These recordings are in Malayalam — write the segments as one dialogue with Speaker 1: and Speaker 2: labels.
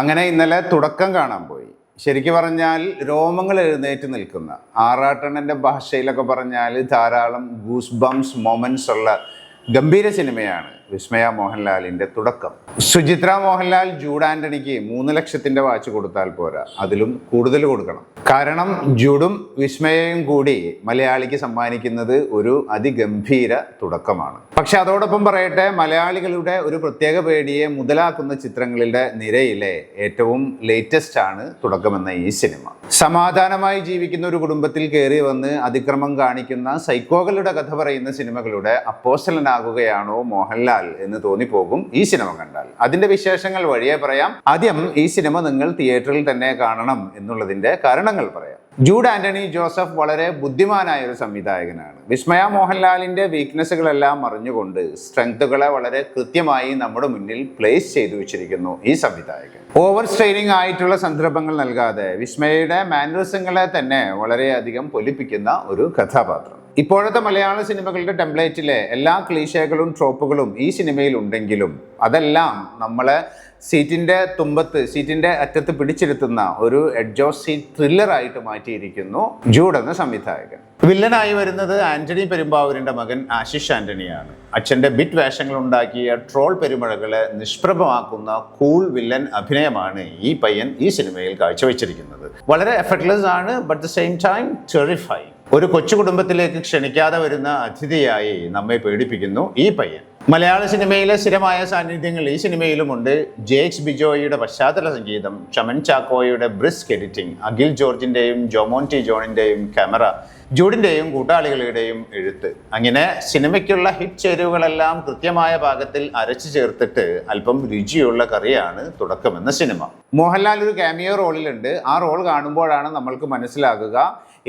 Speaker 1: അങ്ങനെ ഇന്നലെ തുടക്കം കാണാൻ പോയി. ശരിക്കും പറഞ്ഞാൽ രോമങ്ങൾ എഴുന്നേറ്റ് നിൽക്കുന്ന, ആറാട്ടണ്ണൻ്റെ ഭാഷയിലൊക്കെ പറഞ്ഞാൽ ധാരാളം ഗൂസ് ബംസ് മൊമെന്റ്സ് ഉള്ള ഗംഭീര സിനിമയാണ് വിസ്മയ മോഹൻലാലിൻ്റെ തുടക്കം. സുചിത്ര മോഹൻലാൽ ജൂഡ് ആൻ്റണിക്ക് 3 ലക്ഷത്തിൻ്റെ വാച്ച് കൊടുത്താൽ പോരാ, അതിലും കൂടുതൽ കൊടുക്കണം. കാരണം ജൂഡും വിസ്മയയും കൂടി മലയാളിക്ക് സമ്മാനിക്കുന്നത് ഒരു അതിഗംഭീര തുടക്കമാണ്. പക്ഷെ അതോടൊപ്പം പറയട്ടെ, മലയാളികളുടെ ഒരു പ്രത്യേക പേടിയെ മുതലാക്കുന്ന ചിത്രങ്ങളുടെ നിരയിലെ ഏറ്റവും ലേറ്റസ്റ്റ് ആണ് തുടക്കമെന്ന ഈ സിനിമ. സമാധാനമായി ജീവിക്കുന്ന ഒരു കുടുംബത്തിൽ കയറി വന്ന് അതിക്രമം കാണിക്കുന്ന സൈക്കോകളുടെ കഥ പറയുന്ന സിനിമകളുടെ അപ്പോസ്റ്റലനാകുകയാണോ മോഹൻലാൽ എന്ന് തോന്നിപ്പോകും ഈ സിനിമ കണ്ടാൽ. അതിന്റെ വിശേഷങ്ങൾ വഴിയെ പറയാം. ആദ്യം ഈ സിനിമ നിങ്ങൾ തിയേറ്ററിൽ തന്നെ കാണണം എന്നുള്ളതിന്റെ കാരണങ്ങൾ പറയാം. ജൂഡ് ആന്റണി ജോസഫ് വളരെ ബുദ്ധിമാനായ ഒരു സംവിധായകനാണ്. വിസ്മയ മോഹൻലാലിന്റെ വീക്ക്നെസ്സുകളെല്ലാം അറിഞ്ഞുകൊണ്ട് സ്ട്രെങ്ത്തുകളെ വളരെ കൃത്യമായി നമ്മുടെ മുന്നിൽ പ്ലേസ് ചെയ്തു വെച്ചിരിക്കുന്നു ഈ സംവിധായകൻ. ഓവർ സ്ട്രെയിനിങ് ആയിട്ടുള്ള സന്ദർഭങ്ങൾ നൽകാതെ വിസ്മയയുടെ മാനറിസങ്ങളെ തന്നെ വളരെയധികം പൊലിപ്പിക്കുന്ന ഒരു കഥാപാത്രം. ഇപ്പോഴത്തെ മലയാള സിനിമകളുടെ ടെംപ്ലേറ്റിലെ എല്ലാ ക്ലീശകളും ട്രോപ്പുകളും ഈ സിനിമയിൽ ഉണ്ടെങ്കിലും അതെല്ലാം നമ്മളെ സീറ്റിന്റെ അറ്റത്ത് പിടിച്ചിരുത്തുന്ന ഒരു എഡ്ജ് ഓഫ് സീറ്റ് ത്രില്ലറായിട്ട് മാറ്റിയിരിക്കുന്നു ജൂഡ് എന്ന സംവിധായകൻ. വില്ലനായി വരുന്നത് ആന്റണി പെരുമ്പാവൂരിന്റെ മകൻ ആശിഷ് ആന്റണിയാണ്. അച്ഛന്റെ ബിറ്റ് വേഷങ്ങൾ ഉണ്ടാക്കിയ ട്രോൾ പെരുമഴകളെ നിഷ്പ്രഭമാക്കുന്ന കൂൾ വില്ലൻ അഭിനയമാണ് ഈ പയ്യൻ ഈ സിനിമയിൽ കാഴ്ചവെച്ചിരിക്കുന്നത്. വളരെ എഫർട്ട്ലെസ് ആണ്, but the same time terrifying. ഒരു കൊച്ചു കുടുംബത്തിലേക്ക് ക്ഷണിക്കാതെ വരുന്ന അതിഥിയായി നമ്മെ പേടിപ്പിക്കുന്നു ഈ പയ്യൻ. മലയാള സിനിമയിലെ സ്ഥിരമായ സാന്നിധ്യങ്ങൾ ഈ സിനിമയിലുമുണ്ട്. ജേക്സ് ബിജോയിയുടെ പശ്ചാത്തല സംഗീതം, ചമൻ ചാക്കോയുടെ ബ്രിസ്ക് എഡിറ്റിംഗ്, അഖിൽ ജോർജിന്റെയും ജോമോൻ ടി ജോണിന്റെയും ക്യാമറ, ജൂഡിന്റെയും കൂട്ടാളികളുടെയും എഴുത്ത്, അങ്ങനെ സിനിമയ്ക്കുള്ള ഹിറ്റ് ചേരുവകളെല്ലാം കൃത്യമായ പാകത്തിൽ അരച്ചു ചേർത്തിട്ട് അല്പം രുചിയുള്ള കറിയാണ് തുടക്കമെന്ന സിനിമ. മോഹൻലാൽ ഒരു ക്യാമിയോ റോളിലുണ്ട്. ആ റോൾ കാണുമ്പോഴാണ് നമ്മൾക്ക് മനസ്സിലാകുക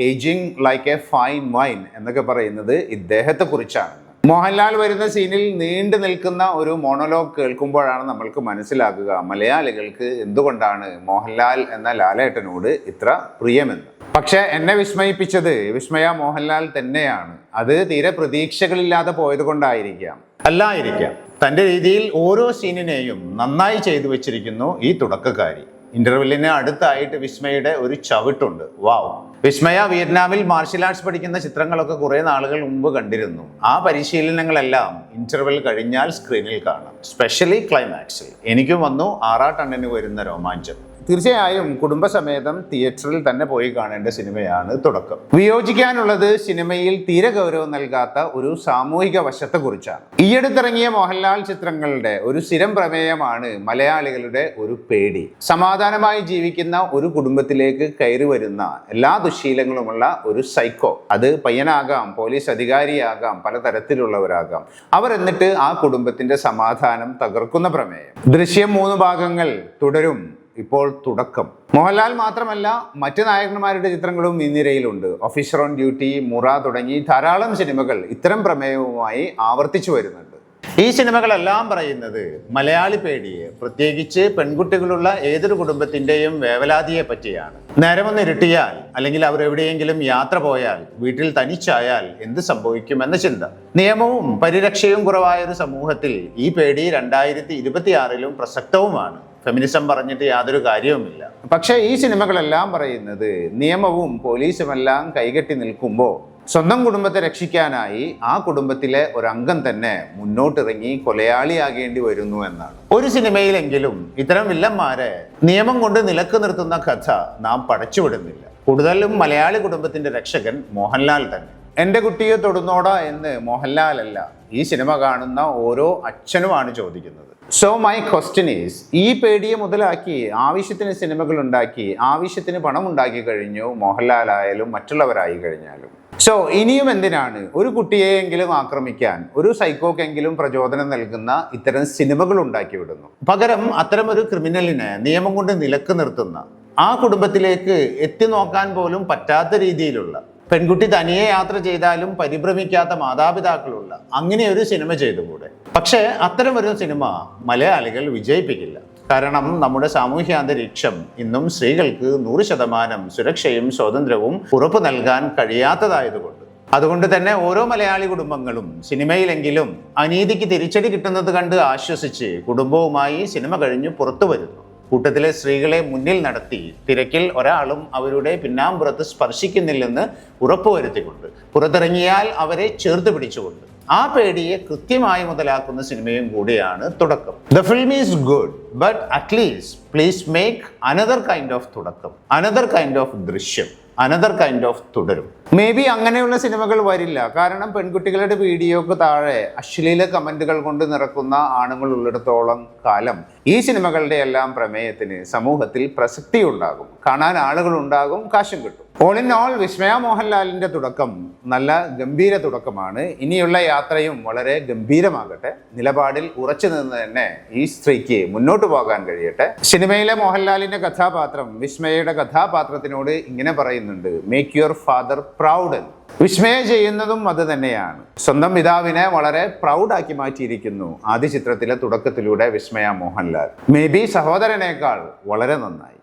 Speaker 1: ageing like a fine wine എന്നൊക്കെ പറയുന്നത് ഇദ്ദേഹത്തെ കുറിച്ചാണ്. മോഹൻലാൽ വരുന്ന സീനിൽ നീണ്ടു നിൽക്കുന്ന ഒരു മോണോലോഗ് കേൾക്കുമ്പോഴാണ് നമ്മൾക്ക് മനസ്സിലാക്കുക മലയാളികൾക്ക് എന്തുകൊണ്ടാണ് മോഹൻലാൽ എന്ന ലാലേട്ടനോട് ഇത്ര പ്രിയമെന്ന്. പക്ഷെ എന്നെ വിസ്മയിപ്പിച്ചത് വിസ്മയ മോഹൻലാൽ തന്നെയാണ്. അത് തീരെ പ്രതീക്ഷകളില്ലാതെ പോയത് കൊണ്ടായിരിക്കാം, അല്ലായിരിക്കാം. തൻ്റെ രീതിയിൽ ഓരോ സീനിനെയും നന്നായി ചെയ്തു വെച്ചിരിക്കുന്നു ഈ തുടക്കക്കാരി. ഇന്റർവെല്ലിന് അടുത്തായിട്ട് വിസ്മയുടെ ഒരു ചവിട്ടുണ്ട്. വാവ്! വിസ്മയ വിയറ്റ്നാമിൽ മാർഷ്യൽ ആർട്സ് പഠിക്കുന്ന ചിത്രങ്ങളൊക്കെ കുറെ നാളുകൾ മുമ്പ് കണ്ടിരുന്നു. ആ പരിശീലനങ്ങളെല്ലാം ഇന്റർവെൽ കഴിഞ്ഞാൽ സ്ക്രീനിൽ കാണാം. സ്പെഷ്യലി ക്ലൈമാക്സിൽ എനിക്കും വന്നു ആറാട്ടണ്ണന് വരുന്ന രോമാഞ്ചം. തീർച്ചയായും കുടുംബസമേതം തിയേറ്ററിൽ തന്നെ പോയി കാണേണ്ട സിനിമയാണ് തുടക്കം. വിയോജിക്കാനുള്ളത് സിനിമയിൽ തീരെ ഗൗരവം നൽകാത്ത ഒരു സാമൂഹിക വശത്തെക്കുറിച്ചാണ്. ഈയടുത്തിറങ്ങിയ മോഹൻലാൽ ചിത്രങ്ങളുടെ ഒരു സ്ഥിരം പ്രമേയമാണ് മലയാളികളുടെ ഒരു പേടി. സമാധാനമായി ജീവിക്കുന്ന ഒരു കുടുംബത്തിലേക്ക് കയറി വരുന്ന എല്ലാ ദുശ്ശീലങ്ങളുമുള്ള ഒരു സൈക്കോ. അത് പയ്യനാകാം, പോലീസ് അധികാരിയാകാം, പലതരത്തിലുള്ളവരാകാം. അവർ എന്നിട്ട് ആ കുടുംബത്തിന്റെ സമാധാനം തകർക്കുന്ന പ്രമേയം. ദൃശ്യം 3 ഭാഗങ്ങൾ തുടരും. ഇപ്പോൾ തുടക്കം. മോഹൻലാൽ മാത്രമല്ല, മറ്റ് നായകന്മാരുടെ ചിത്രങ്ങളും ഈ നിരയിലുണ്ട്. ഓഫീസർ ഓൺ ഡ്യൂട്ടി, മുറ തുടങ്ങി ധാരാളം സിനിമകൾ ഇത്തരം പ്രമേയവുമായി ആവർത്തിച്ചു വരുന്നുണ്ട്. ഈ സിനിമകളെല്ലാം പറയുന്നത് മലയാളി പേടിയെ, പ്രത്യേകിച്ച് പെൺകുട്ടികളുള്ള ഏതൊരു കുടുംബത്തിന്റെയും വേവലാതിയെ പറ്റിയാണ്. നേരമൊന്ന് ഇരുട്ടിയാൽ, അല്ലെങ്കിൽ അവർ എവിടെയെങ്കിലും യാത്ര പോയാൽ, വീട്ടിൽ തനിച്ചായാൽ എന്ത് സംഭവിക്കുമെന്ന ചിന്ത. നിയമവും പരിരക്ഷയും കുറവായ ഒരു സമൂഹത്തിൽ ഈ പേടി 2026 പ്രസക്തവുമാണ്. ഫെമിനിസം പറഞ്ഞിട്ട് യാതൊരു കാര്യവുമില്ല. പക്ഷേ ഈ സിനിമകളെല്ലാം പറയുന്നത് നിയമവും പോലീസുമെല്ലാം കൈകെട്ടി നിൽക്കുമ്പോൾ സ്വന്തം കുടുംബത്തെ രക്ഷിക്കാനായി ആ കുടുംബത്തിലെ ഒരംഗം തന്നെ മുന്നോട്ടിറങ്ങി കൊലയാളിയാകേണ്ടി വരുന്നു എന്നാണ്. ഒരു സിനിമയിലെങ്കിലും ഇത്തരം വില്ലന്മാരെ നിയമം കൊണ്ട് നിലക്ക് നിർത്തുന്ന കഥ നാം പടച്ചുവിടുന്നില്ല. കൂടുതലും മലയാളി കുടുംബത്തിന്റെ രക്ഷകൻ മോഹൻലാൽ തന്നെ. എൻ്റെ കുട്ടിയെ തൊടുന്നോടാ എന്ന് മോഹൻലാൽ അല്ല, ഈ സിനിമ കാണുന്ന ഓരോ അച്ഛനുമാണ് ചോദിക്കുന്നത്. സോ മൈ ക്വസ്റ്റ്യൻ ഈസ്, ഈ പേടിയെ മുതലാക്കി ആവശ്യത്തിന് സിനിമകൾ ഉണ്ടാക്കി ആവശ്യത്തിന് പണം ഉണ്ടാക്കി കഴിഞ്ഞു മോഹൻലാൽ ആയാലും മറ്റുള്ളവരായി കഴിഞ്ഞാലും. സോ ഇനിയും എന്തിനാണ് ഒരു കുട്ടിയെയെങ്കിലും ആക്രമിക്കാൻ, ഒരു സൈക്കോക്കെങ്കിലും പ്രചോദനം നൽകുന്ന ഇത്തരം സിനിമകൾ ഉണ്ടാക്കി വിടുന്നു? പകരം അത്തരമൊരു ക്രിമിനലിനെ നിയമം കൊണ്ട് നിലക്ക് നിർത്തുന്ന, ആ കുടുംബത്തിലേക്ക് എത്തി നോക്കാൻ പോലും പറ്റാത്ത രീതിയിലുള്ള, പെൺകുട്ടി തനിയെ യാത്ര ചെയ്താലും പരിഭ്രമിക്കാത്ത മാതാപിതാക്കളുള്ള അങ്ങനെ ഒരു സിനിമ ചെയ്തുകൂടെ? പക്ഷേ അത്തരം ഒരു സിനിമ മലയാളികൾ വിജയിപ്പിക്കില്ല. കാരണം നമ്മുടെ സാമൂഹ്യ അന്തരീക്ഷം ഇന്നും സ്ത്രീകൾക്ക് 100% സുരക്ഷയും സ്വാതന്ത്ര്യവും ഉറപ്പു നൽകാൻ കഴിയാത്തതായതുകൊണ്ട്. അതുകൊണ്ട് തന്നെ ഓരോ മലയാളി കുടുംബങ്ങളും സിനിമയിലെങ്കിലും അനീതിക്ക് തിരിച്ചടി കിട്ടുന്നത് കണ്ട് ആശ്വസിച്ച് കുടുംബവുമായി സിനിമ കഴിഞ്ഞ് പുറത്തു വരുന്നു. കൂട്ടത്തിലെ സ്ത്രീകളെ മുന്നിൽ നടത്തി തിരക്കിൽ ഒരാളും അവരുടെ പിന്നാമ്പുറത്ത് സ്പർശിക്കുന്നില്ലെന്ന് ഉറപ്പുവരുത്തിക്കൊണ്ട് പുറത്തിറങ്ങിയാൽ അവരെ ചേർത്ത് പിടിച്ചുകൊണ്ട് ആ പേടിയെ കൃത്യമായി മുതലാക്കുന്ന സിനിമയും കൂടിയാണ് തുടക്കം. The film is good, but at least please make another kind of തുടക്കം, അനദർ കൈൻഡ് ഓഫ് ദൃശ്യം, അനദർ കൈൻഡ് ഓഫ് തുടരും. മേ ബി അങ്ങനെയുള്ള സിനിമകൾ വരില്ല. കാരണം പെൺകുട്ടികളുടെ വീഡിയോക്ക് താഴെ അശ്ലീല കമന്റുകൾ കൊണ്ട് നിറക്കുന്ന ആണുങ്ങൾ ഉള്ളിടത്തോളം കാലം ഈ സിനിമകളുടെ എല്ലാം പ്രമേയത്തിന് സമൂഹത്തിൽ പ്രസക്തി ഉണ്ടാകും, കാണാൻ ആളുകൾ ഉണ്ടാകും, കാശും കിട്ടും. ഓൾ ഇൻ ഓൾ വിസ്മയ മോഹൻലാലിന്റെ തുടക്കം നല്ല ഗംഭീര തുടക്കമാണ്. ഇനിയുള്ള യാത്രയും വളരെ ഗംഭീരമാകട്ടെ. നിലപാടിൽ ഉറച്ചു നിന്ന് തന്നെ ഈ സ്ത്രീക്ക് മുന്നോട്ട് പോകാൻ കഴിയട്ടെ. സിനിമയിലെ മോഹൻലാലിന്റെ കഥാപാത്രം വിസ്മയയുടെ കഥാപാത്രത്തിനോട് ഇങ്ങനെ പറയുന്നുണ്ട്, മേക്ക് യുവർ ഫാദർ പ്രൗഡ്. വിസ്മയ ചെയ്യുന്നതും അത് തന്നെയാണ്. സ്വന്തം പിതാവിനെ വളരെ പ്രൗഡാക്കി മാറ്റിയിരിക്കുന്നു ആദ്യ ചിത്രത്തിലെ തുടക്കത്തിലൂടെ വിസ്മയ മോഹൻലാൽ. മേ ബി സഹോദരനേക്കാൾ വളരെ നന്നായി.